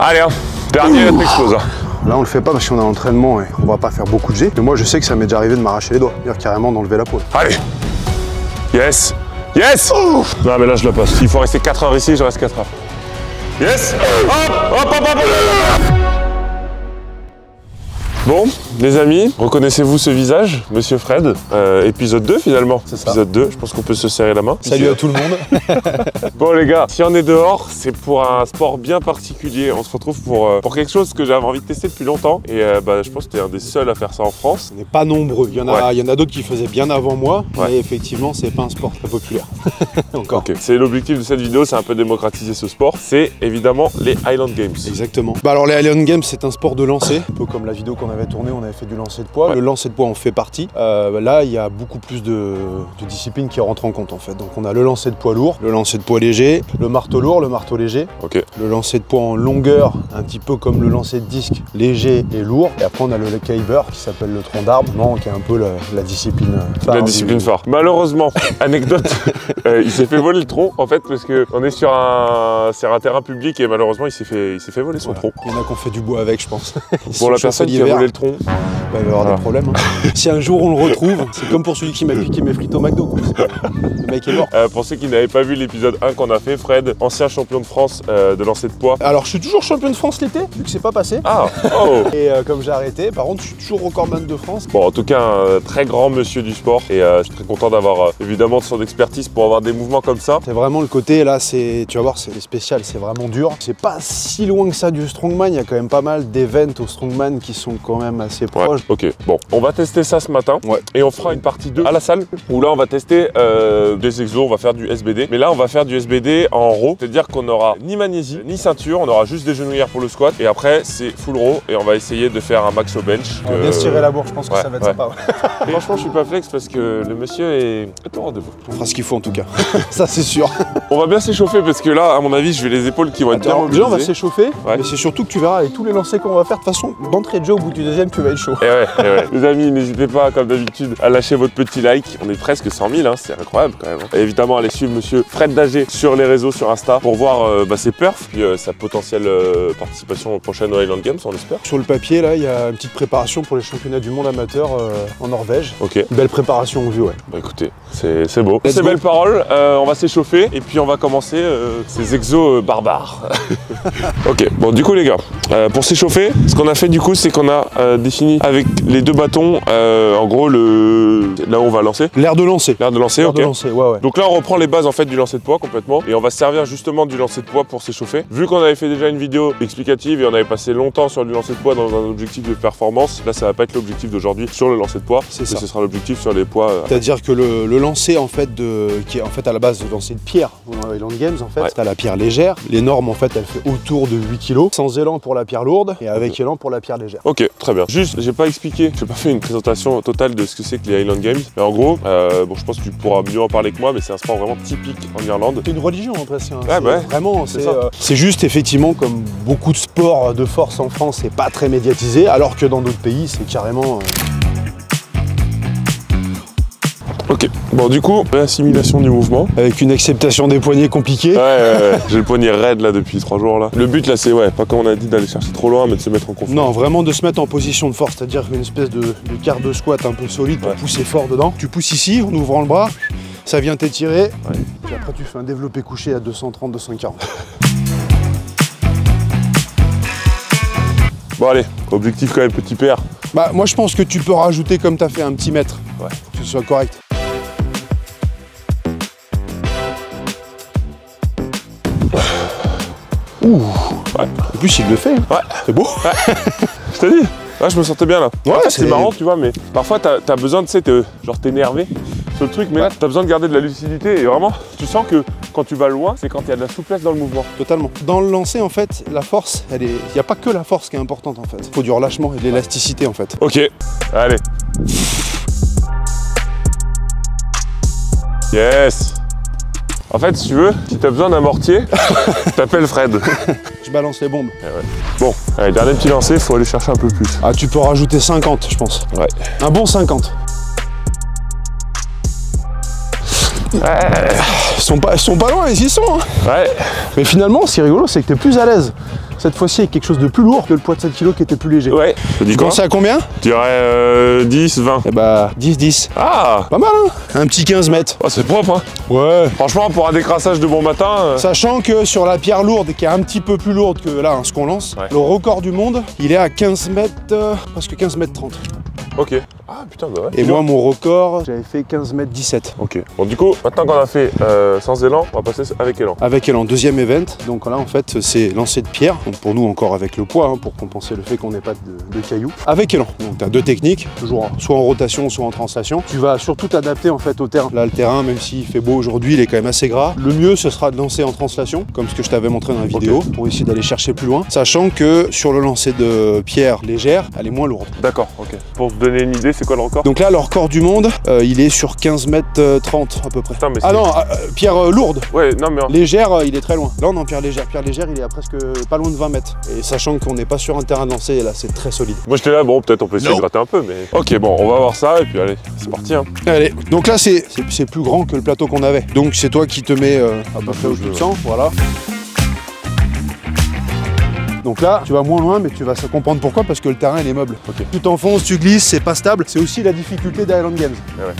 Allez, hein. Dernier explose. Là, on le fait pas parce qu'on a l'entraînement et on va pas faire beaucoup de jets. Mais moi, je sais que ça m'est déjà arrivé de m'arracher les doigts, c'est-à-dire carrément d'enlever la peau. Allez. Yes. Yes. Non, mais là, je la passe. Il faut rester 4 heures ici, je reste 4 heures. Yes. Hop. Bon, les amis, reconnaissez-vous ce visage, Monsieur Fred? Épisode 2 finalement. C'est ça. Épisode 2, je pense qu'on peut se serrer la main. Salut à tout le monde. Bon les gars, si on est dehors, c'est pour un sport bien particulier. On se retrouve pour quelque chose que j'avais envie de tester depuis longtemps. Et je pense que t'es un des seuls à faire ça en France. On n'est pas nombreux, il y en a d'autres qui faisaient bien avant moi, Ouais. mais effectivement, c'est pas un sport très populaire. Encore. Ok. C'est l'objectif de cette vidéo, c'est un peu démocratiser ce sport. C'est évidemment les Highland Games. Exactement. Bah alors les Highland Games, c'est un sport de lancer, un peu comme la vidéo qu'on avait tournée, on avait fait du lancer de poids. Ouais. Le lancer de poids en fait partie. Là, il y a beaucoup plus de disciplines qui rentrent en compte en fait. Donc on a le lancer de poids lourd, le lancer de poids léger, le marteau lourd, le marteau léger, Ok. le lancer de poids en longueur, un petit peu comme le lancer de disque, léger et lourd. Et après on a le caber qui s'appelle le tronc d'arbre, qui est un peu la discipline phare. La discipline phare. Malheureusement, anecdote, il s'est fait voler le tronc en fait parce que on est sur un terrain public et malheureusement il s'est fait voler son tronc. Il y en a qui ont fait du bois avec, je pense. Pour la personne qui a volé le tronc, il va y avoir des problèmes. Hein. Si un jour on le retrouve, c'est comme pour celui qui m'a piqué mes frites au McDo. Quoi. Le mec est mort. pour ceux qui n'avaient pas vu l'épisode 1 qu'on a fait, Fred, ancien champion de France de lancer de poids. Alors je suis toujours champion de France l'été, vu que c'est pas passé. Ah, oh. Et comme j'ai arrêté, par contre je suis toujours recordman de France. Bon, en tout cas, un très grand monsieur du sport et je suis très content d'avoir évidemment de son expertise pour avoir des mouvements comme ça. C'est vraiment le côté là, tu vas voir, c'est spécial, c'est vraiment dur. C'est pas si loin que ça du strongman, il y a quand même pas mal d'events au strongman qui sont quand même assez proches. Ouais, ok, bon, on va tester ça ce matin et on fera une partie 2 à la salle où là on va tester des exos, on va faire du SBD. Mais là on va faire du SBD en row, c'est-à-dire qu'on n'aura ni magnésie, ni ceinture, on aura juste des genouillères pour le squat et après c'est full row et on va essayer de faire un max au bench. On va bien se tirer la bourre, je pense que ça va être sympa. Ouais. Franchement je suis pas flex parce que le monsieur est au rendez-vous. On fera ce qu'il faut en tout cas, ça c'est sûr. On va bien s'échauffer parce que là à mon avis je vais les épaules qui vont être bien mobilisées. Déjà on va s'échauffer, mais c'est surtout que tu verras avec tous les lancers qu'on va faire, de toute façon d'entrée de jeu au bout du deuxième tu vas être chaud. Et ouais. Les amis, n'hésitez pas, comme d'habitude, à lâcher votre petit like. On est presque 100 000, hein, c'est incroyable quand même. Et évidemment, allez suivre monsieur Fred Dager sur les réseaux, sur Insta, pour voir ses perfs, puis sa potentielle participation aux prochaines Highland Games, on l'espère. Sur le papier, là, il y a une petite préparation pour les championnats du monde amateur en Norvège. Ok. Une belle préparation en vue, ouais. Bah écoutez, c'est beau. Let's Ces go. belles paroles, on va s'échauffer et puis on va commencer ces exos barbares. Ok, bon du coup les gars, pour s'échauffer, ce qu'on a fait du coup, c'est qu'on a défini avec les deux bâtons, en gros là où on va lancer. L'air de lancer. L'air de lancer, L'air ok. de lancer, ouais. Donc là on reprend les bases en fait du lancer de poids complètement et on va se servir justement du lancer de poids pour s'échauffer. Vu qu'on avait fait déjà une vidéo explicative et on avait passé longtemps sur du lancer de poids dans un objectif de performance, là ça va pas être l'objectif d'aujourd'hui sur le lancer de poids, C'est ça. ce sera l'objectif sur les poids. C'est-à-dire que le lancer en fait qui est en fait à la base de lancer de pierre dans les Highland Games en fait, Ouais. t'as la pierre légère. Les normes en fait elles fait autour de 8 kg, sans élan pour la pierre lourde et avec élan pour la pierre légère. Ok, très bien. Juste, j'ai pas expliqué, j'ai pas fait une présentation totale de ce que c'est que les Highland Games. Mais en gros, bon, je pense que tu pourras mieux en parler que moi, mais c'est un sport vraiment typique en Irlande. C'est une religion après, c'est Ouais, c'est juste effectivement comme beaucoup de sports de force en France, c'est pas très médiatisé, alors que dans d'autres pays c'est carrément. Ok, bon du coup, assimilation du mouvement. Avec une acceptation des poignets compliquée. Ouais. J'ai le poignet raide là depuis 3 jours là. Le but là c'est pas comme on a dit d'aller chercher trop loin mais de se mettre en confiance. Non, vraiment de se mettre en position de force, c'est-à-dire une espèce de quart de squat un peu solide pour pousser fort dedans. Tu pousses ici en ouvrant le bras, ça vient t'étirer, puis après tu fais un développé couché à 230-240. Bon allez, objectif quand même petit père. Bah moi je pense que tu peux rajouter comme t'as fait un petit mètre, pour que ce soit correct. Ouh. Ouais. En plus il le fait, hein. Ouais. C'est beau. Ouais. Je t'ai dit. Ouais, je me sentais bien là. Ouais, en fait, c'est c'est marrant, tu vois, mais parfois t'as besoin, tu sais, genre t'énerver sur le truc, mais là t'as besoin de garder de la lucidité et vraiment, tu sens que quand tu vas loin, c'est quand il y a de la souplesse dans le mouvement. Totalement. Dans le lancer, en fait, la force, il n'y a pas que la force qui est importante en fait. Il faut du relâchement et de l'élasticité en fait. Ok, allez. Yes. En fait, si tu veux, si t'as besoin d'un mortier, t'appelles Fred. Je balance les bombes. Ouais. Bon, allez, dernier petit lancer, faut aller chercher un peu plus. Ah, tu peux rajouter 50, je pense. Ouais. Un bon 50. Ils sont pas loin, ils y sont. Hein. Ouais. Mais finalement, ce qui est rigolo, c'est que tu es plus à l'aise Cette fois-ci avec quelque chose de plus lourd que le poids de 7 kg qui était plus léger. Ouais. Tu dis quoi? C'est à combien? Je dirais 10, 20. Eh bah 10-10. Ah, Pas mal hein. Un petit 15 mètres. oh, c'est propre, hein. Ouais. Franchement, pour un décrassage de bon matin... Sachant que sur la pierre lourde, qui est un petit peu plus lourde que là, hein, ce qu'on lance, ouais. le record du monde, il est à 15 mètres, presque 15 mètres 30. Ok. Ah putain, bah ouais. Et moi, mon record, j'avais fait 15 mètres 17. Ok. Bon, du coup, maintenant qu'on a fait sans élan, on va passer avec élan. Avec élan, deuxième event. Donc là, en fait, c'est lancer de pierre. Donc pour nous, encore avec le poids, hein, pour compenser le fait qu'on n'ait pas de cailloux. Avec élan. Donc tu as deux techniques, toujours soit en rotation, soit en translation. Tu vas surtout t'adapter en fait au terrain. Là, le terrain, même s'il fait beau aujourd'hui, il est quand même assez gras. Le mieux, ce sera de lancer en translation, comme ce que je t'avais montré dans la vidéo, pour essayer d'aller chercher plus loin. Sachant que sur le lancer de pierre légère, elle est moins lourde. D'accord, ok. Pour te donner une idée, c'est quoi le record? Donc là, le record du monde, il est sur 15 mètres 30 à peu près. Putain, mais ah non, pierre lourde. Ouais, non mais... Légère, il est très loin. Là, on est en pierre légère. Pierre légère, il est à presque pas loin de 20 mètres. Et sachant qu'on n'est pas sur un terrain de lancer, là, c'est très solide. Moi, j'étais là, bon, peut-être on peut essayer de gratter un peu, mais... Ok, bon, on va voir ça, et puis allez, c'est parti, hein. Allez, donc là, c'est plus grand que le plateau qu'on avait. Donc, c'est toi qui te mets à peu près au tu te sens, voilà. Donc là, tu vas moins loin, mais tu vas se comprendre pourquoi, parce que le terrain, il est meuble. Okay. Tu t'enfonces, tu glisses, c'est pas stable. C'est aussi la difficulté d'Highland Games. Ouais.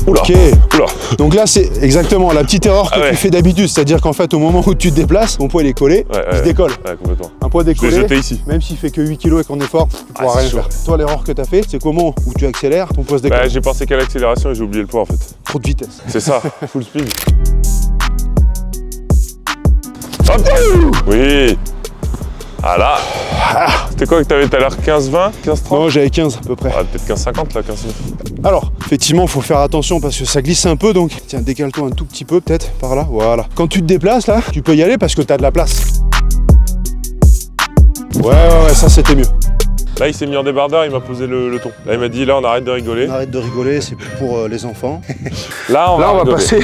Oula. Ok. Oula. Donc là, c'est exactement la petite erreur que ouais. tu fais d'habitude. C'est-à-dire qu'en fait, au moment où tu te déplaces, ton poids il est collé, il se décolle. Ouais, complètement. Un poids décollé, je vais jeter ici. Même s'il fait que 8 kg et qu'on est fort, tu pourras rien faire. Toi, l'erreur que tu as fait, c'est qu'au moment où tu accélères, ton poids se décolle. Bah, j'ai pensé qu'à l'accélération et j'ai oublié le poids en fait. Trop de vitesse. C'est ça, full speed. Hop. Oui. Ah là. C'était quoi que t'avais tout à l'heure? 15-20? 15-30? Non, j'avais 15 à peu près. Ah, peut-être 15-50 là, 15. Alors, effectivement, il faut faire attention parce que ça glisse un peu, donc tiens, décale-toi un tout petit peu peut-être par là, voilà. Quand tu te déplaces là, tu peux y aller parce que tu as de la place. Ouais, ça c'était mieux. Là, il s'est mis en débardeur, il m'a posé le ton. Là, il m'a dit, là, on arrête de rigoler. On arrête de rigoler, c'est pour les enfants. Là, on va passer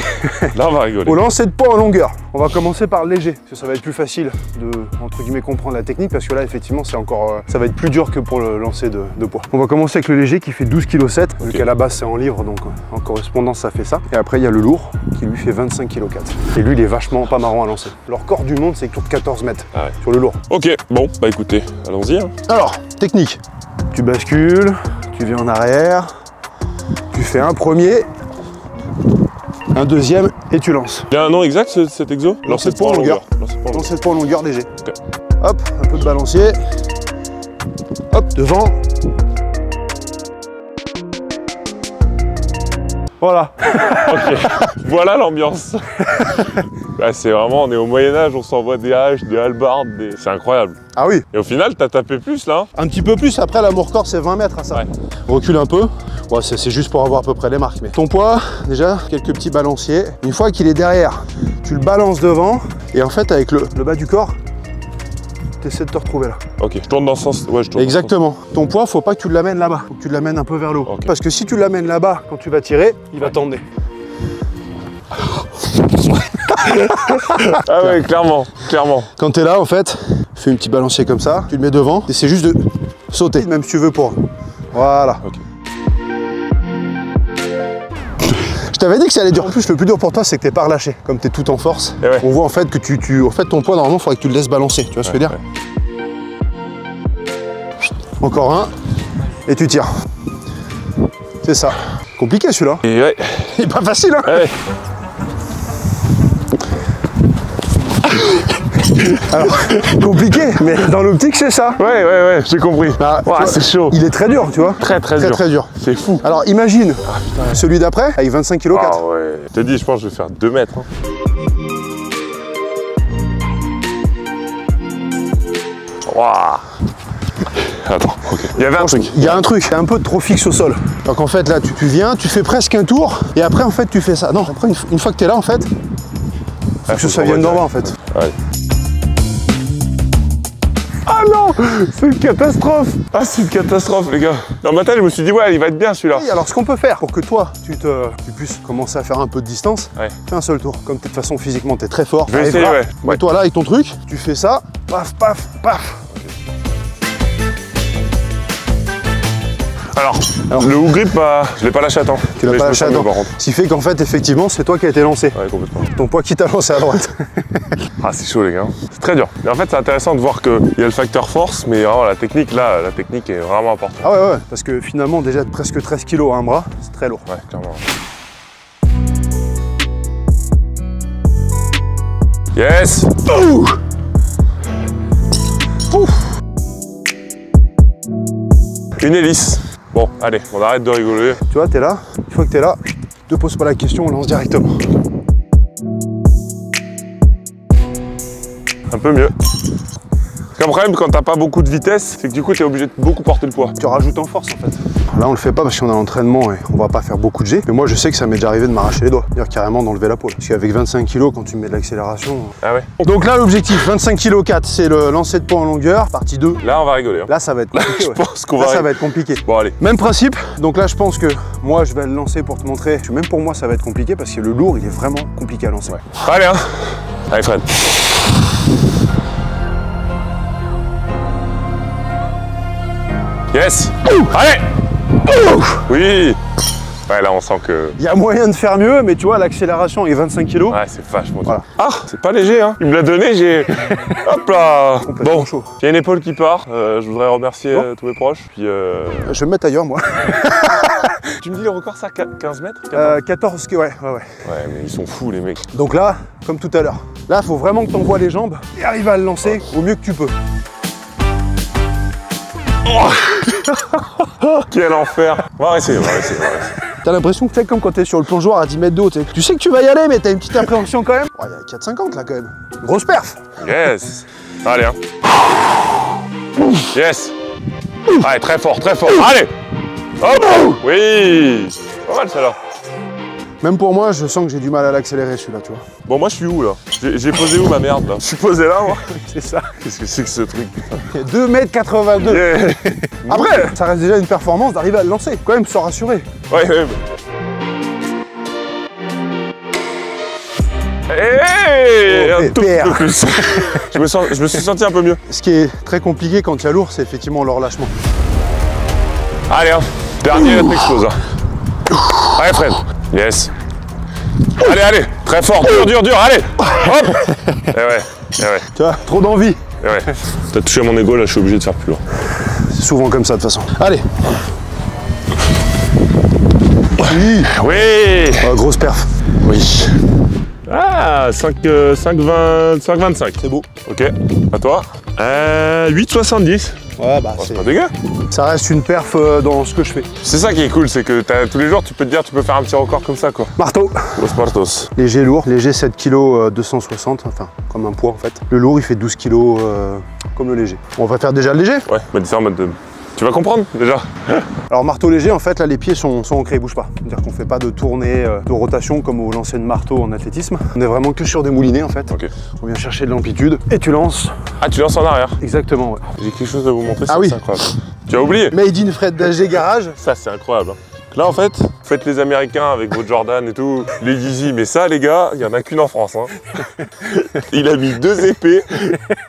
là, on va rigoler. au lancer de poids en longueur. On va commencer par le léger, parce que ça va être plus facile de, entre guillemets, comprendre la technique, parce que là, effectivement, c'est encore, ça va être plus dur que pour le lancer de poids. On va commencer avec le léger qui fait 12,7 kg, vu qu'à la base, c'est en livres, donc en correspondance, ça fait ça. Et après, il y a le lourd, qui lui fait 25,4 kg. Et lui, il est vachement pas marrant à lancer. Le record du monde, c'est qu'il tourne 14 mètres sur le lourd. Ok, bon, bah écoutez, allons-y. Hein. Alors, technique. Tu bascules, tu viens en arrière, tu fais un premier, un deuxième et tu lances. Il y a un nom exact cet exo? Lancer de poids en longueur. Lancer de poids en longueur léger. Okay. Hop, un peu de balancier. Hop, devant. Voilà. Ok, voilà l'ambiance. Bah, c'est vraiment, on est au Moyen-Âge, on s'envoie des haches, des hallebardes, c'est incroyable. Ah oui. Et au final, t'as tapé plus là? Un petit peu plus, après l'amour-corps c'est 20 mètres à ça. Ouais. Recule un peu. Ouais, c'est juste pour avoir à peu près les marques. Mais ton poids, déjà, quelques petits balanciers. Une fois qu'il est derrière, tu le balances devant. Et en fait, avec le bas du corps, tu essaies de te retrouver là. Ok, je tourne dans ce sens. Ouais, je tourne. Exactement. Dans ce sens. Ton poids, faut pas que tu l'amènes là-bas. Faut que tu l'amènes un peu vers le haut. Okay. Parce que si tu l'amènes là-bas, quand tu vas tirer, il va t'emmener. Ah ouais, clairement, clairement. Quand tu es là, en fait, fais un petit balancier comme ça, tu le mets devant, et c'est juste de sauter, même si tu veux pour. Voilà. Okay. Je t'avais dit que ça allait dur. En plus, le plus dur pour toi, c'est que t'es pas relâché. Comme tu es tout en force, on voit en fait que en fait, ton poids, normalement, il faudrait que tu le laisses balancer. Tu vois ce que je veux dire? Encore un, et tu tires. C'est ça. Compliqué celui-là. Et ouais. Il est pas facile, hein? Ouais. Alors, compliqué, mais dans l'optique, c'est ça. Ouais, j'ai compris. Bah, c'est chaud. Il est très dur, tu vois. Très dur. C'est fou. Alors, imagine celui d'après avec 25,4 kg. Ah ouais. Je te dis, je pense que je vais faire 2 mètres. Hein. Waouh. Attends, ok. Il y avait un truc. Il y a un truc, c'est un peu trop fixe au sol. Donc en fait, là, tu viens, tu fais presque un tour, et après, en fait, tu fais ça. Non, après, une fois que tu es là, en fait, faut que ça vienne d'en bas, en fait. Ouais. Ah non, c'est une catastrophe. Ah, c'est une catastrophe, les gars. Dans ma tête, je me suis dit, ouais, il va être bien celui-là. Oui, alors ce qu'on peut faire pour que toi, tu puisses commencer à faire un peu de distance, fais un seul tour. Comme de toute façon, physiquement, tu es très fort. Je vais essayer, ouais. Toi, là, avec ton truc, tu fais ça, paf, paf, paf. Alors le hook grip, je l'ai pas lâché à temps. Tu l'as pas lâché à temps. Ce qui fait qu'en fait, effectivement, c'est toi qui as été lancé. Ouais, complètement. Ton poids qui t'a lancé à droite. Ah, c'est chaud, les gars. C'est très dur. Mais en fait, c'est intéressant de voir qu'il y a le facteur force, mais vraiment, la technique, là, la technique est vraiment importante. Ah ouais, parce que finalement, déjà, presque 13 kg à un bras, c'est très lourd. Ouais, clairement. Yes! Ouh! Ouh! Une hélice. Bon, allez, on arrête de rigoler. Tu vois, t'es là. Une fois que t'es là, te pose pas la question, on lance directement. Un peu mieux. Le problème quand t'as pas beaucoup de vitesse, c'est que du coup t'es obligé de beaucoup porter le poids. Tu rajoutes en force en fait. Là on le fait pas parce qu'on est à l'entraînement et on va pas faire beaucoup de G. Mais moi je sais que ça m'est déjà arrivé de m'arracher les doigts. Dire carrément d'enlever la peau. Parce qu'avec 25 kg quand tu mets de l'accélération. Ah ouais. Donc là l'objectif 25 kg 4 c'est le lancer de poids en longueur, partie 2. Là on va rigoler. Hein. Là ça va être compliqué. Je pense qu'on va. Ça va être compliqué. Bon allez. Même principe. Donc là je pense que moi je vais le lancer pour te montrer. Même pour moi ça va être compliqué parce que le lourd il est vraiment compliqué à lancer. Ouais. Allez hein. Allez Fred. Yes! Allez! Oui! Ouais, là, on sent que... Il y a moyen de faire mieux, mais tu vois, l'accélération est 25 kg. Ouais, c'est vachement dur. Voilà. Ah, c'est pas léger, hein. Il me l'a donné, j'ai... Hop là! Bon, chaud. J'ai une épaule qui part. Je voudrais remercier tous mes proches. Puis je vais me mettre ailleurs, moi. Tu me dis le record, ça, 15 mètres 14, ouais. Ouais, mais ils sont fous, les mecs. Donc là, comme tout à l'heure. Là, il faut vraiment que tu envoies les jambes et arriver à le lancer au mieux que tu peux. Oh quel enfer! On va essayer, on va essayer. T'as l'impression que c'est comme quand t'es sur le plongeoir à 10 mètres de haut. Tu sais que tu vas y aller, mais t'as une petite appréhension quand même. Il y a 4,50 là quand même. Grosse perf! Yes! Allez, hein! Yes! Allez, très fort, très fort! Allez! Hop! Oui! Pas mal celle-là. Même pour moi, je sens que j'ai du mal à l'accélérer celui-là, tu vois. Bon, moi je suis où là? J'ai posé où ma merde là? Je suis posé là, moi? C'est ça. Qu'est-ce que c'est que ce truc, putain? 2,82 m. Yeah. Après, ça reste déjà une performance d'arriver à le lancer. Quand même, se rassurer. Ouais. Hey, un tout peu plus. je me suis senti un peu mieux. Ce qui est très compliqué quand il y a lourd, c'est effectivement le relâchement. Allez, hein. Dernier, notre explose. Allez, Fred. Yes. Allez, très fort, dur, allez. Hop. Eh ouais. Tu vois, trop d'envie. Eh ouais. T'as touché à mon ego, là, je suis obligé de faire plus lourd. C'est souvent comme ça, de toute façon. Allez. Oui. Oh, grosse perf. Oui. Ah, 5,25. C'est beau. Ok, à toi. 8,70. Ouais, bah c'est pas dégueu. Ça reste une perf dans ce que je fais. C'est ça qui est cool, c'est que tous les jours, tu peux te dire, tu peux faire un petit record comme ça, quoi. Marteau. Los Martos. Léger lourd, léger 7 kg 260, enfin, comme un poids en fait. Le lourd, il fait 12 kg comme le léger. On va faire déjà le léger. Ouais, mais dis ça en mode de... Tu vas comprendre, déjà. Alors, marteau léger, en fait, là, les pieds sont ancrés, ils bougent pas. C'est-à-dire qu'on fait pas de tournée, de rotation comme au lancer de marteau en athlétisme. On est vraiment que sur des moulinets, en fait. Ok. On vient chercher de l'amplitude et tu lances. Ah, tu lances en arrière. Exactement, ouais. J'ai quelque chose à vous montrer, ah oui. C'est incroyable. Tu as oublié? Made in Fred d'AG Garage. Ça, c'est incroyable. Hein. Là, en fait, vous faites les Américains avec vos Jordan et tout, les Yeezy, mais ça, les gars, il n'y en a qu'une en France. Hein. Il a mis 2 épées,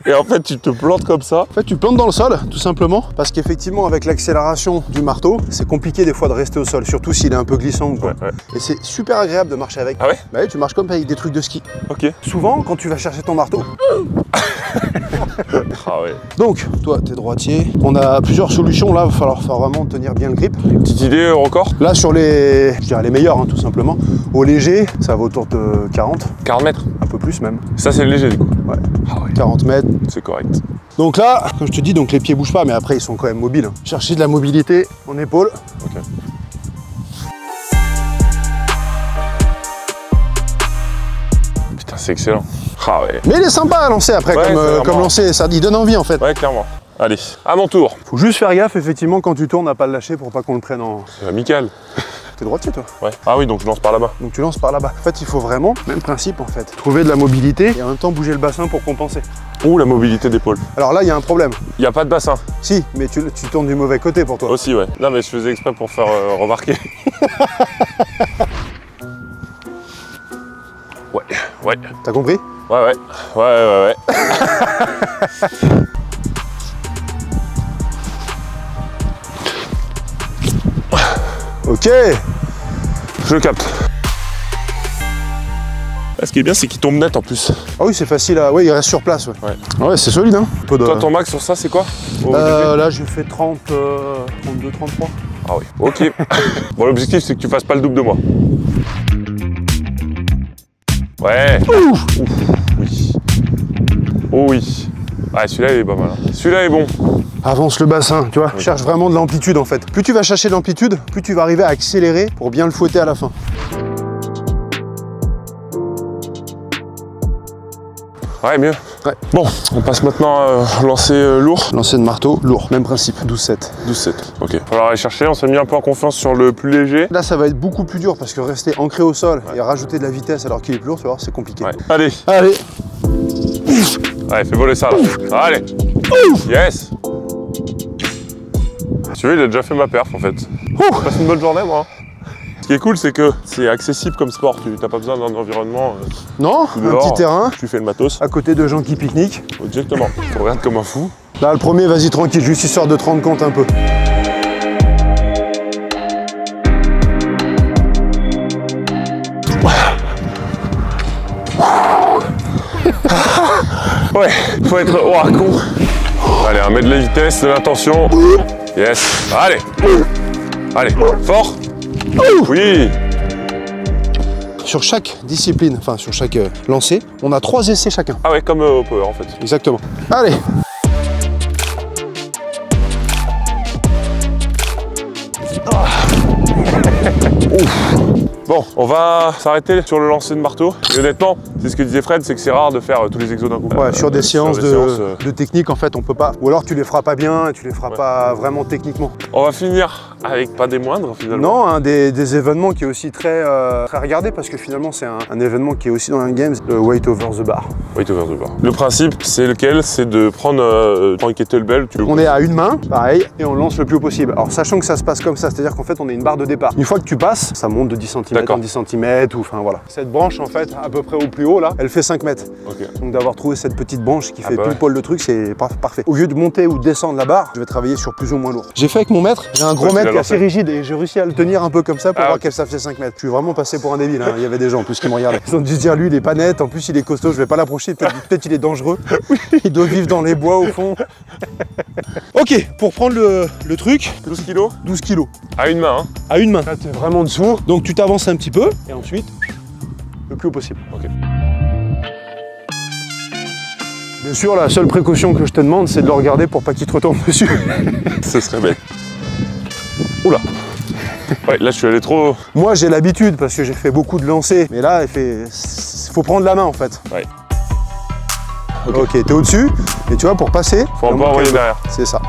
et en fait, tu te plantes comme ça. En fait, tu plantes dans le sol, tout simplement, parce qu'effectivement, avec l'accélération du marteau, c'est compliqué des fois de rester au sol, surtout s'il est un peu glissant ou quoi. Ouais. Et c'est super agréable de marcher avec. Ah ouais? Bah oui, tu marches comme avec des trucs de ski. Ok. Souvent, quand tu vas chercher ton marteau. Ah ouais. Donc, toi, t'es droitier. On a plusieurs solutions, là, il va falloir vraiment tenir bien le grip. Petite idée record? Là, sur les, je dirais les meilleurs, hein, tout simplement. Au léger, ça va autour de 40. 40 mètres? Un peu plus même. Ça, c'est le léger, du coup? Ouais. Ah ouais. 40 mètres. C'est correct. Donc là, comme je te dis, donc les pieds bougent pas, mais après, ils sont quand même mobiles. Chercher de la mobilité en épaule. Ok. Putain, c'est excellent. Ah ouais. Mais il est sympa à lancer après, ouais, comme lancer, ça il donne envie en fait. Ouais, clairement. Allez, à mon tour. Faut juste faire gaffe, effectivement, quand tu tournes, à pas le lâcher pour pas qu'on le prenne en... C'est amical. T'es droitier, toi? Ouais. Ah oui, donc je lance par là-bas. Donc tu lances par là-bas. En fait, il faut vraiment, même principe en fait, trouver de la mobilité et en même temps bouger le bassin pour compenser. Ouh, la mobilité d'épaule. Alors là, il y a un problème. Il n'y a pas de bassin. Si, mais tu tournes du mauvais côté pour toi. Aussi, ouais. Non, mais je faisais exprès pour faire remarquer. Ouais. T'as compris? Ouais. Ok. Je capte. Ce qui est bien, c'est qu'il tombe net en plus. Ah oui, c'est facile à... Ouais, il reste sur place. Ouais, ouais c'est solide, hein. Toi, ton max sur ça, c'est quoi là, j'ai fait 30, 32, 33. Ah oui, ok. Bon, l'objectif, c'est que tu fasses pas le double de moi. Ouais. Ouf. Oui. Oh oui. Ah, celui-là, il est pas mal. Hein. Celui-là est bon. Avance le bassin, tu vois. Oui. Cherche vraiment de l'amplitude, en fait. Plus tu vas chercher de l'amplitude, plus tu vas arriver à accélérer pour bien le fouetter à la fin. Ouais, mieux. Ouais. Bon, on passe maintenant à lancer lourd. Lancer de marteau, lourd. Même principe, 12-7. 12-7, ok. Il va falloir aller chercher, on s'est mis un peu en confiance sur le plus léger. Là, ça va être beaucoup plus dur parce que rester ancré au sol et rajouter de la vitesse alors qu'il est plus lourd, tu vois, c'est compliqué. Ouais. Allez. Allez. Allez, fais voler ça là. Allez. Yes. Tu vois, il a déjà fait ma perf en fait. Passe une bonne journée, moi. Ce qui est cool, c'est que c'est accessible comme sport. Tu n'as pas besoin d'un environnement. Non, un petit terrain. Tu fais le matos. À côté de gens qui pique-niquent. Exactement. Tu regardes comme un fou. Là, le premier, vas-y tranquille, juste histoire de te rendre compte un peu. Ouais, faut être con. Allez, on met de la vitesse, de l'intention. Yes. Allez. Allez, fort. Oui. Sur chaque discipline, enfin sur chaque lancer, on a 3 essais chacun. Ah ouais, comme au power en fait. Exactement. Allez. Bon, on va s'arrêter sur le lancer de marteau. Et honnêtement, c'est ce que disait Fred, c'est que c'est rare de faire tous les exos d'un coup. Ouais, sur des séances de technique, en fait, on peut pas. Ou alors tu les feras pas bien et tu les feras pas vraiment techniquement. On va finir avec pas des moindres finalement. Non, un des événements qui est aussi très regardé parce que finalement c'est un événement qui est aussi dans un game, le weight over the bar. Weight over the bar. Le principe, c'est lequel? C'est de prendre une kettlebell. On est à une main, pareil, et on lance le plus haut possible. Alors sachant que ça se passe comme ça, c'est-à-dire qu'en fait on est une barre de départ. Une fois que tu passes, ça monte de 10 cm en 10 cm ou enfin voilà. Cette branche en fait, à peu près au plus haut là, elle fait 5 mètres. Okay. Donc d'avoir trouvé cette petite branche qui fait pile poil le truc, c'est parfait. Au lieu de monter ou de descendre la barre, je vais travailler sur plus ou moins lourd. J'ai fait avec mon maître, j'ai un gros maître qui est assez rigide et j'ai réussi à le tenir un peu comme ça pour voir qu'elle ça fait 5 mètres. Je suis vraiment passé pour un débile, hein. Il y avait des gens en plus qui me regardaient. Ils ont dû se dire lui il est pas net, en plus il est costaud, je vais pas l'approcher, peut-être il est dangereux. Il doit vivre dans les bois au fond. Ok, pour prendre le truc. 12 kilos 12 kilos. À une main, hein. À une main. Là t'es vraiment dessous, donc tu t'avances un petit peu et ensuite le plus haut possible. Ok. Bien sûr, la seule précaution que je te demande, c'est de le regarder pour pas qu'il te retombe dessus. Ce serait bête. Oula. Ouais, là je suis allé trop... Moi j'ai l'habitude parce que j'ai fait beaucoup de lancers, mais là il faut prendre la main en fait. Ouais. Ok, t'es au-dessus, et tu vois, pour passer... Faut un peu envoyer derrière. C'est ça.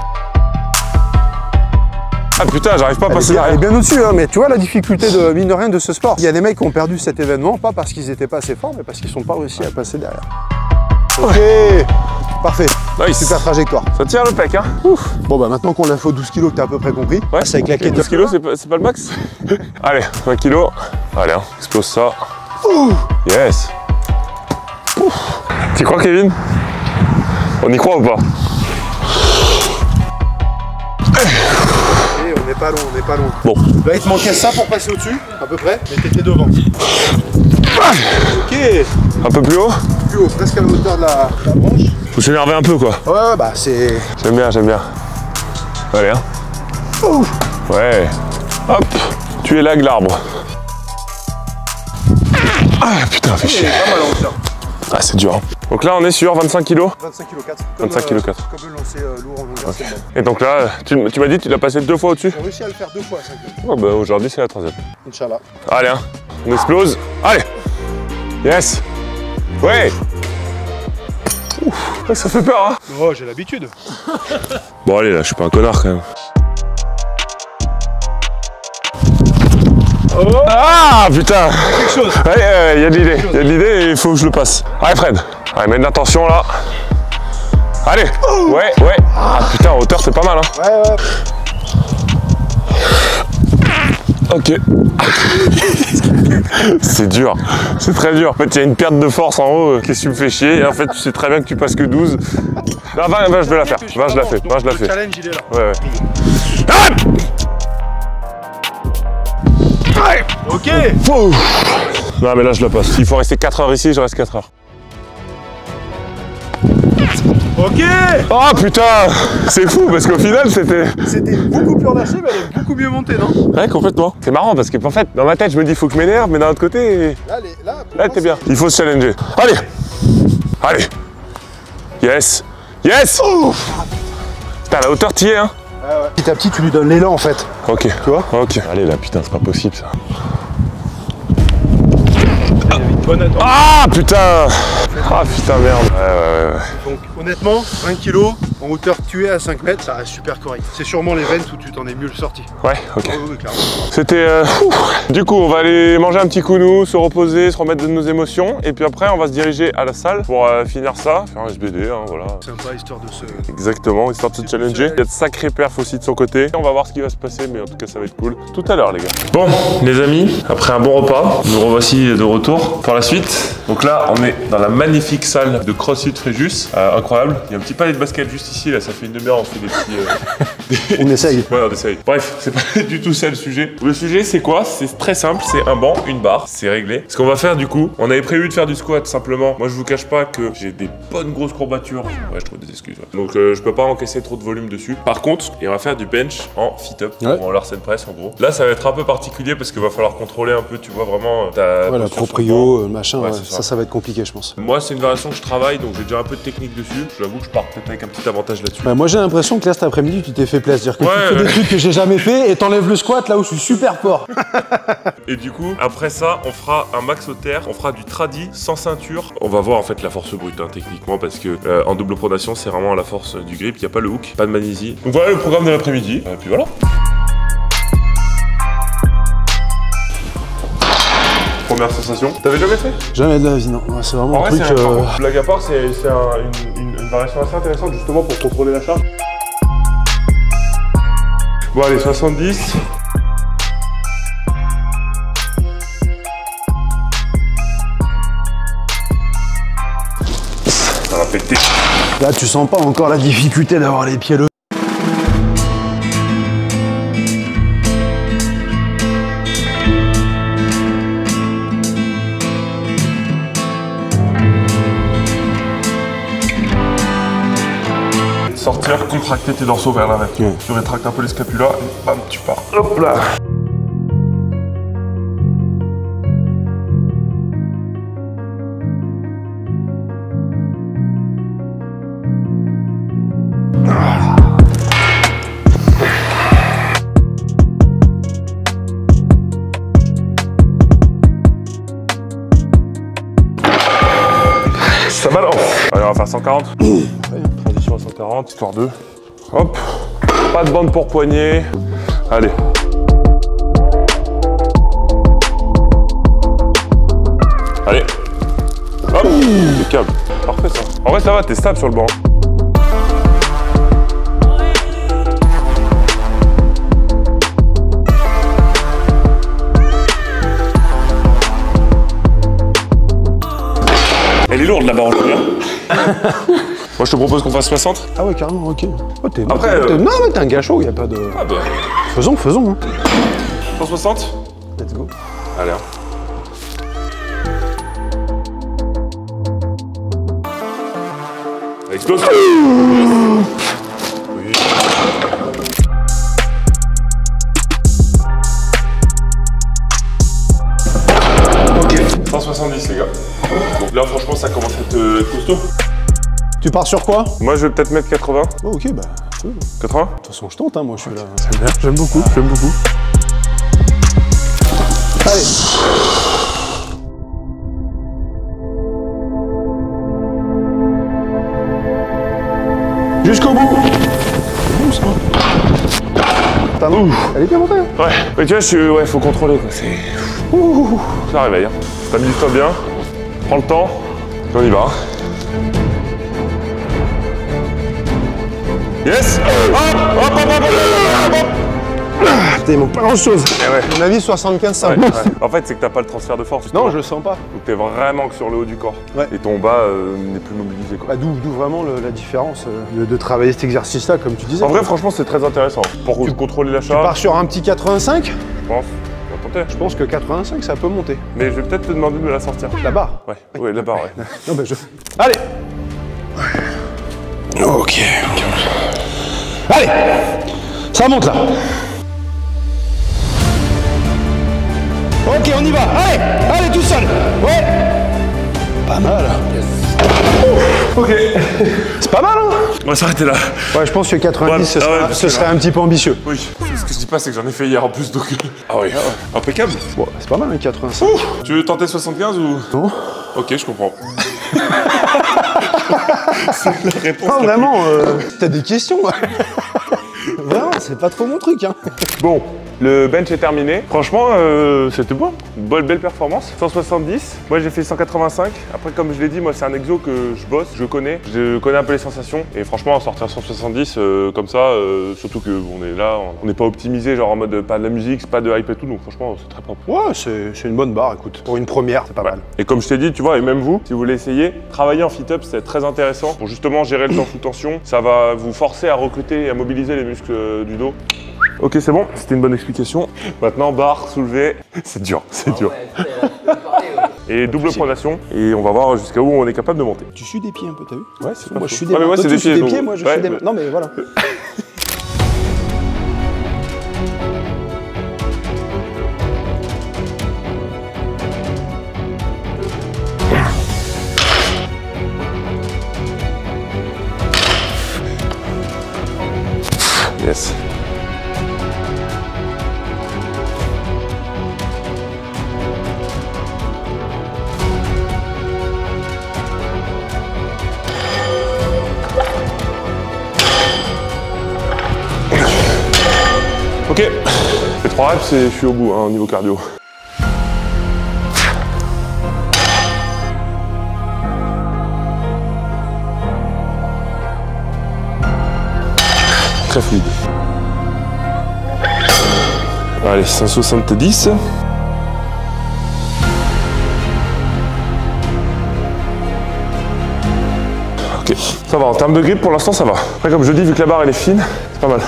Ah putain, j'arrive pas à passer derrière. Elle est bien au-dessus, hein, mais tu vois la difficulté de, mine de rien, de ce sport. Il y a des mecs qui ont perdu cet événement, pas parce qu'ils étaient pas assez forts, mais parce qu'ils sont pas réussi à passer derrière. Ok, parfait. Nice. Super trajectoire. Ça tire le pec, hein. Ouf. Bon bah maintenant qu'on l'a fait aux 12 kg que t'as à peu près compris, c'est avec la quête. 12 kg, c'est pas le max. Allez, 20 kg. Allez, hein, explose ça. Yes. Tu crois, Kevin? On y croit ou pas? On n'est pas long, on n'est pas long. Bon. Là il te manquait ça pour passer au-dessus, à peu près, mais t'étais devant. Ok. Un peu plus haut? Plus haut, presque à la hauteur de la branche. Faut s'énerver un peu quoi. Ouais, bah c'est... J'aime bien, j'aime bien. Allez, hein. Ouais. Hop. Tu es lag l'arbre. Ah putain, fait chier. Pas mal en hauteur. Ah, c'est dur. Hein. Donc là, on est sur 25 kg. 25 kg 4. 25 kg 4. Comme le lancer lourd en longueur, c'est bon. Et donc là, tu m'as dit que tu l'as passé 2 fois au-dessus? J'ai réussi à le faire 2 fois, 5 kg. Oh, bah aujourd'hui, c'est la 3e. Inch'Allah. Allez, hein. On explose. Allez. Yes. Ouais. Ouf. Ça fait peur, hein. Oh, j'ai l'habitude. Bon, allez, là, je suis pas un connard quand même. Oh. Ah putain! Quelque chose! Ouais, il y a de l'idée. Il y a de l'idée et il faut que je le passe. Allez, Fred! Allez, mets de l'attention là. Allez! Ouais, ouais! Ah putain, en hauteur, c'est pas mal, hein! Ouais. Ok. C'est dur. C'est très dur. En fait, il y a une perte de force en haut. Qu'est-ce que tu me fais chier? Et en fait, tu sais très bien que tu passes que 12. Non, 20, je vais la faire. 20, je la fais. 20, je la fais. Le challenge, il est là. Ouais. Ah Ok. Non mais là je la passe. S'il faut rester 4 heures ici, je reste 4 heures. Ok. Oh putain, c'est fou parce qu'au final c'était... C'était beaucoup plus relâché, mais elle est beaucoup mieux montée, non? Ouais, complètement. C'est marrant parce que en fait, dans ma tête, je me dis faut que je m'énerve, mais d'un autre côté... Là t'es bien. Il faut se challenger. Allez. Allez. Yes. Yes. Putain, la hauteur t'y es, hein. Ouais, ouais. Petit à petit, tu lui donnes l'élan, en fait. Ok. Tu vois? Ok. Allez là, putain, c'est pas possible ça. Ah putain. Ah putain, merde. Ouais. Donc honnêtement, 1 kg en hauteur tuée à 5 mètres, ça reste super correct. C'est sûrement les vents où tu t'en es mieux sorti. Ouais, ok. Oui, clairement. C'était... Du coup, on va aller manger un petit coup nous, se reposer, se remettre de nos émotions. Et puis après, on va se diriger à la salle pour finir ça. Faire un SBD, hein, voilà. Sympa, histoire de se... Exactement, histoire de se challenger. Il y a de sacrés perfs aussi de son côté. On va voir ce qui va se passer, mais en tout cas, ça va être cool. Tout à l'heure, les gars. Bon, les amis, après un bon repas, nous revoici de retour pour la suite. Donc là, on est dans la magnifique salle de CrossFit Fréjus. Incroyable. Il y a un petit palais de basket juste ici. Là, ça fait une demi-heure, on fait des petits... On essaye. Ouais, on essaye. Bref, c'est pas du tout ça le sujet. Le sujet, c'est quoi? C'est très simple. C'est un banc, une barre. C'est réglé. Ce qu'on va faire du coup, on avait prévu de faire du squat simplement. Moi, je vous cache pas que j'ai des bonnes grosses courbatures. Ouais, je trouve des excuses. Ouais. Donc, je peux pas encaisser trop de volume dessus. Par contre, on va faire du bench en fit-up. Ouais. En Larsen Press, en gros. Là, ça va être un peu particulier parce qu'il va falloir contrôler un peu, tu vois, vraiment ta... Ouais, la proprio, machin. Ouais, ouais. Ça va être compliqué, je pense. Moi, c'est une variation que je travaille, donc j'ai déjà un peu de technique dessus. J'avoue que je pars peut-être avec un petit avantage là-dessus. Ouais, moi, j'ai l'impression que là, cet après-midi, tu t'es fait plaisir. Que tu fais des trucs que j'ai jamais fait et t'enlèves le squat là où je suis super fort. Et du coup, après ça, on fera un max au terre, on fera du tradi sans ceinture. On va voir en fait la force brute, hein, techniquement, parce que en double pronation, c'est vraiment la force du grip. Il n'y a pas le hook, pas de magnésie. Donc voilà le programme de l'après-midi. Et puis voilà. Première sensation. T'avais jamais fait? Jamais de la vie, non. Ouais, c'est vraiment un truc... Blague à part, c'est une variation assez intéressante justement pour contrôler la charge. Bon allez, 70. Ça va péter. Là, tu sens pas encore la difficulté d'avoir les pieds levés. Sortir, contracter tes dorsaux vers l'arrière. Tu rétractes un peu les scapulas et bam, tu pars. Hop là. Ça balance. Allez, on va faire 140. Transition à 140, histoire de... Hop. Pas de bande pour poignet. Allez. Allez. Hop. Impeccable. Parfait ça. En vrai, ça va, t'es stable sur le banc. Elle est lourde la barre, bien. Moi je te propose qu'on fasse 60. Ah ouais, carrément, ok. Oh, Après, non, mais t'es un gars chaud, y a pas de... Ah bah... Faisons. Hein. 160. Let's go. Allez. Hein. Explose. Oui. Ok. 170 les gars. Donc là franchement ça commence à être costaud. Tu pars sur quoi? Moi je vais peut-être mettre 80. Oh, ok, bah... 80? De toute façon, je tente, hein, moi, je suis là. J'aime beaucoup, j'aime beaucoup. Allez. Jusqu'au bout. C'est bon, ça. T'as bon. Elle est bien montée. Hein. Ouais, mais tu vois, ouais, faut contrôler, quoi. C'est... Ça réveille, hein. Stabilise-toi bien. Prends le temps. Et on y va. Yes! Hop! Putain, il manque pas grand chose. Ouais. À mon avis, 75, ça. Ouais. En fait, c'est que t'as pas le transfert de force. Non, je le sens pas. Donc t'es vraiment que sur le haut du corps. Ouais. Et ton bas n'est plus mobilisé, quoi. Bah, d'où vraiment la différence de travailler cet exercice-là, comme tu disais. En vrai, franchement, c'est très intéressant. Pour contrôler la charge. Tu pars sur un petit 85? Je pense. On va peut-être. Je pense que 85, ça peut monter. Mais je vais peut-être te demander de me la sortir. La barre? Ouais, la barre, ouais. Non, mais je... Allez! Ok. Allez! Ça monte là! Ok, on y va! Allez! Allez, tout seul! Ouais! Pas mal! Ok. C'est pas mal, hein? On va s'arrêter là. Ouais, je pense que 90, ouais, ce serait un petit peu ambitieux. Oui. Ce que je dis pas, c'est que j'en ai fait hier en plus, donc... Ah oui, impeccable. Bon, c'est pas mal, hein, 85. Tu veux tenter 75 ou... Non. Ok, je comprends. C'est la réponse. Non, vraiment, t'as des questions. Vraiment, c'est pas trop mon truc, hein. Bon, le bench est terminé. Franchement, c'était bon. Belle performance. 170. Moi, j'ai fait 185. Après, comme je l'ai dit, moi, c'est un exo que je bosse, je connais un peu les sensations. Et franchement, sortir 170 comme ça, surtout qu'on est là, on n'est pas optimisé, genre en mode pas de la musique, pas de hype et tout. Donc franchement, c'est très propre. Ouais, c'est une bonne barre, écoute. Pour une première, c'est pas mal. Et comme je t'ai dit, tu vois, et même vous, si vous voulez essayer, travailler en fit-up, c'est très intéressant pour justement gérer le temps sous tension. Ça va vous forcer à recruter et à mobiliser les muscles du dos. Ok, c'est bon, c'était une bonne explication. Maintenant, barre, soulevé, c'est dur, c'est dur. Et double pronation, et on va voir jusqu'à où on est capable de monter. Tu suis des pieds un peu, t'as vu? Ouais, c'est pas moi, faux. je suis des mais moi, c'est des pieds. Moi, je suis des mains. Non, mais voilà. Yes. Ok, les 3 reps et je suis au bout hein, au niveau cardio. Très fluide. Allez, 170. Ok, ça va, en termes de grip pour l'instant ça va. Après comme je dis, vu que la barre elle est fine, c'est pas mal.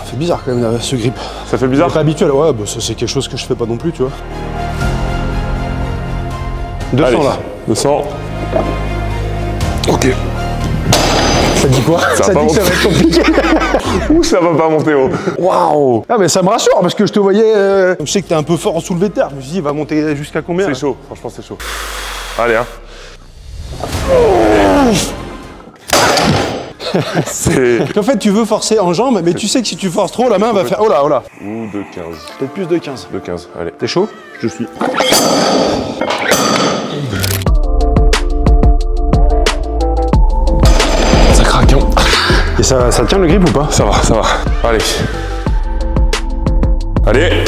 C'est bizarre quand même ce grip. Ça fait bizarre? Pas habituel, ouais, bah, ça c'est quelque chose que je fais pas non plus, tu vois. 200 allez, là. 200. Ok. Ça dit quoi? Ça dit que ça va être compliqué. Ouh, ça va pas monter haut. Waouh. Ah mais ça me rassure parce que je te voyais... Je sais que t'es un peu fort en soulevé de terre. Je me suis dit, il va monter jusqu'à combien? C'est chaud, franchement c'est chaud. Allez hein. En fait, tu veux forcer en jambes, mais tu sais que si tu forces trop, la main va faire... Oh là, oh là. Ou de 15. Peut-être plus de 15. De 15, allez. T'es chaud? Je suis. Ça craque hein. Et ça tient le grip ou pas? Ça va, ça va. Allez. Allez.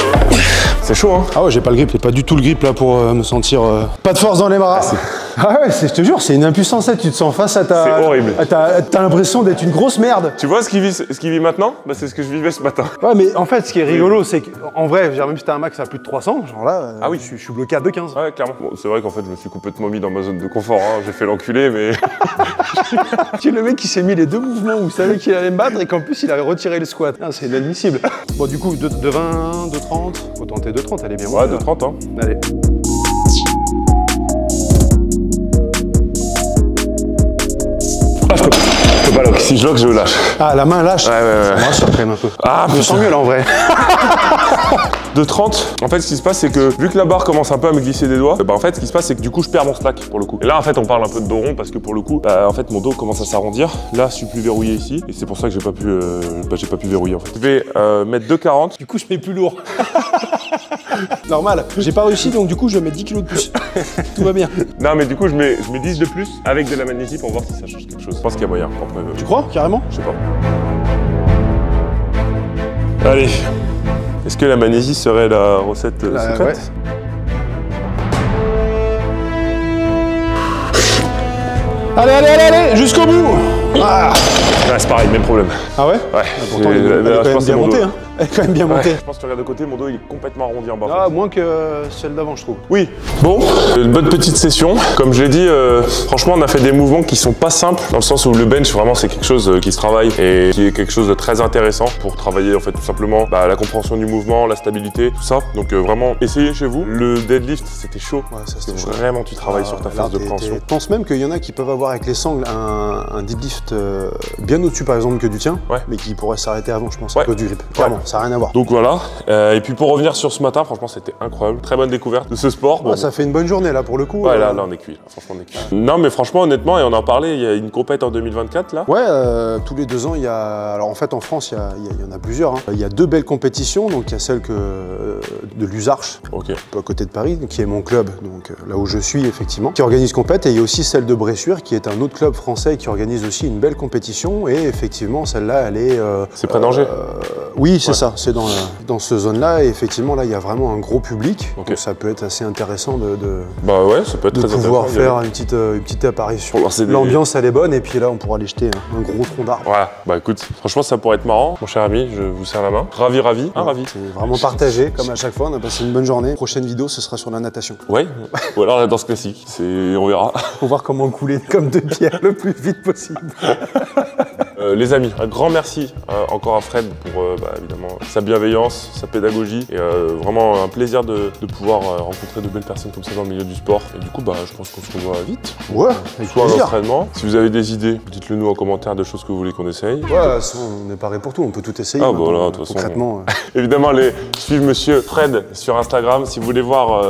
C'est chaud hein. Ah ouais, j'ai pas le grip, j'ai pas du tout le grip là pour me sentir... Pas de force dans les bras. Ah ouais, je te jure, c'est une impuissance, tu te sens face à ta... C'est horrible. T'as l'impression d'être une grosse merde. Tu vois ce qu'il vit maintenant? Bah c'est ce que je vivais ce matin. Ouais, mais en fait, ce qui est rigolo, c'est qu'en vrai, même si t'as un max à plus de 300, genre là, ah oui. je suis bloqué à 2,15. Ouais, clairement. Bon, c'est vrai qu'en fait, je me suis complètement mis dans ma zone de confort. Hein. J'ai fait l'enculé, mais... Tu es le mec qui s'est mis les deux mouvements où vous savez qu'il allait me battre et qu'en plus, il avait retiré le squat. Ah, c'est inadmissible. Bon, du coup, de 20, de 30, faut tenter de 30, elle est bien. Ouais, de 30, hein. Allez. Ah, je peux pas lock. Si je lock, je lâche. Ah, la main lâche. Ouais. Ça me rassure quand même un peu. Ah, je me sens mieux là en vrai. De 30, en fait, ce qui se passe, c'est que vu que la barre commence un peu à me glisser des doigts, bah en fait, ce qui se passe, c'est que du coup, je perds mon slack pour le coup. Et là, en fait, on parle un peu de dos rond parce que pour le coup, bah, en fait, mon dos commence à s'arrondir. Là, je suis plus verrouillé ici et c'est pour ça que j'ai pas pu verrouiller en fait. Je vais mettre 2,40. Du coup, je mets plus lourd. Normal. J'ai pas réussi, donc du coup, je mets 10 kilos de plus. Tout va bien. Non, mais du coup, je mets 10 de plus avec de la magnésie pour voir si ça change quelque chose. Je pense qu'il y a moyen. Après, tu crois, carrément? Je sais pas. Allez. Est-ce que la magnésie serait la recette secrète? Ouais. Allez, jusqu'au bout. Ah. Ouais, c'est pareil, même problème. Ah ouais? Ouais. Pourtant, il est quand même bien monté. Hein. Elle est quand même bien montée. Je pense que tu regardes de côté, mon dos il est complètement arrondi en bas. Ah, moins que celle d'avant, je trouve. Oui. Bon, une bonne petite session. Comme je l'ai dit, franchement, on a fait des mouvements qui sont pas simples, dans le sens où le bench, vraiment, c'est quelque chose qui se travaille et qui est quelque chose de très intéressant pour travailler, en fait, tout simplement, la compréhension du mouvement, la stabilité, tout ça. Donc, vraiment, essayez chez vous. Le deadlift, c'était chaud. Ouais, ça c'était chaud. Vraiment, tu travailles sur ta force de préhension. Je pense même qu'il y en a qui peuvent avoir avec les sangles un deadlift bien au-dessus, par exemple, que du tien, mais qui pourrait s'arrêter avant, je pense, à cause du grip. Clairement, ça n'a rien à voir. Donc voilà. Et puis pour revenir sur ce matin, franchement, c'était incroyable. Très bonne découverte de ce sport. Bon, ça fait une bonne journée là pour le coup. Ouais, là, on est cuit. Là. Franchement, on est cuit. Non, mais franchement, honnêtement, et on en parlait, il y a une compète en 2024 là. Ouais, tous les 2 ans, il y a. Alors en fait, en France, il y en a plusieurs. Hein. Il y a 2 belles compétitions. Donc il y a celle de l'Uzarche, un peu à côté de Paris, qui est mon club, donc là où je suis effectivement, qui organise compète. Et il y a aussi celle de Bressuire, qui est un autre club français qui organise aussi une belle compétition. Et effectivement, celle-là, elle est. C'est près d'Angers. Oui, c'est ça. C'est dans ce zone-là. Et effectivement, là, il y a vraiment un gros public. Donc ça peut être assez intéressant bah ouais, ça peut être très pouvoir faire une petite apparition. L'ambiance, elle est bonne. Et puis là, on pourra aller jeter un gros tronc d'arbre. Ouais, bah écoute, franchement, ça pourrait être marrant. Mon cher ami, je vous serre la main. Ravi. Ravi. C'est vraiment partagé, comme à chaque fois. On a passé une bonne journée. Prochaine vidéo, ce sera sur la natation. Ouais, ou alors la danse classique. On verra. Pour voir comment couler comme 2 pierres le plus vite possible. Les amis, un grand merci encore à Fred pour évidemment sa bienveillance, sa pédagogie et vraiment un plaisir de pouvoir rencontrer de belles personnes comme ça dans le milieu du sport. Et du coup, je pense qu'on se revoit vite. Ouais, avec soit plaisir. à l'entraînement. Si vous avez des idées, dites-le nous en commentaire de choses que vous voulez qu'on essaye. Ouais, on est paré pour tout, on peut tout essayer. Ah bah voilà, de toute façon. Concrètement. Évidemment, suivre monsieur Fred sur Instagram si vous voulez voir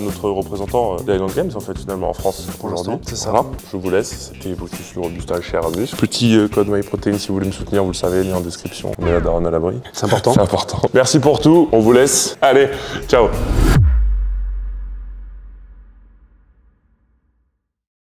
notre représentant d'Island Games en fait finalement en France aujourd'hui. C'est ça. Voilà, je vous laisse. C'était Votus le Robusta chez Aramus. Petit code MyProtein si vous voulez me soutenir, vous le savez, lien en description. On met la daronne à l'abri. C'est important. C'est important. Merci pour tout, on vous laisse. Allez, ciao.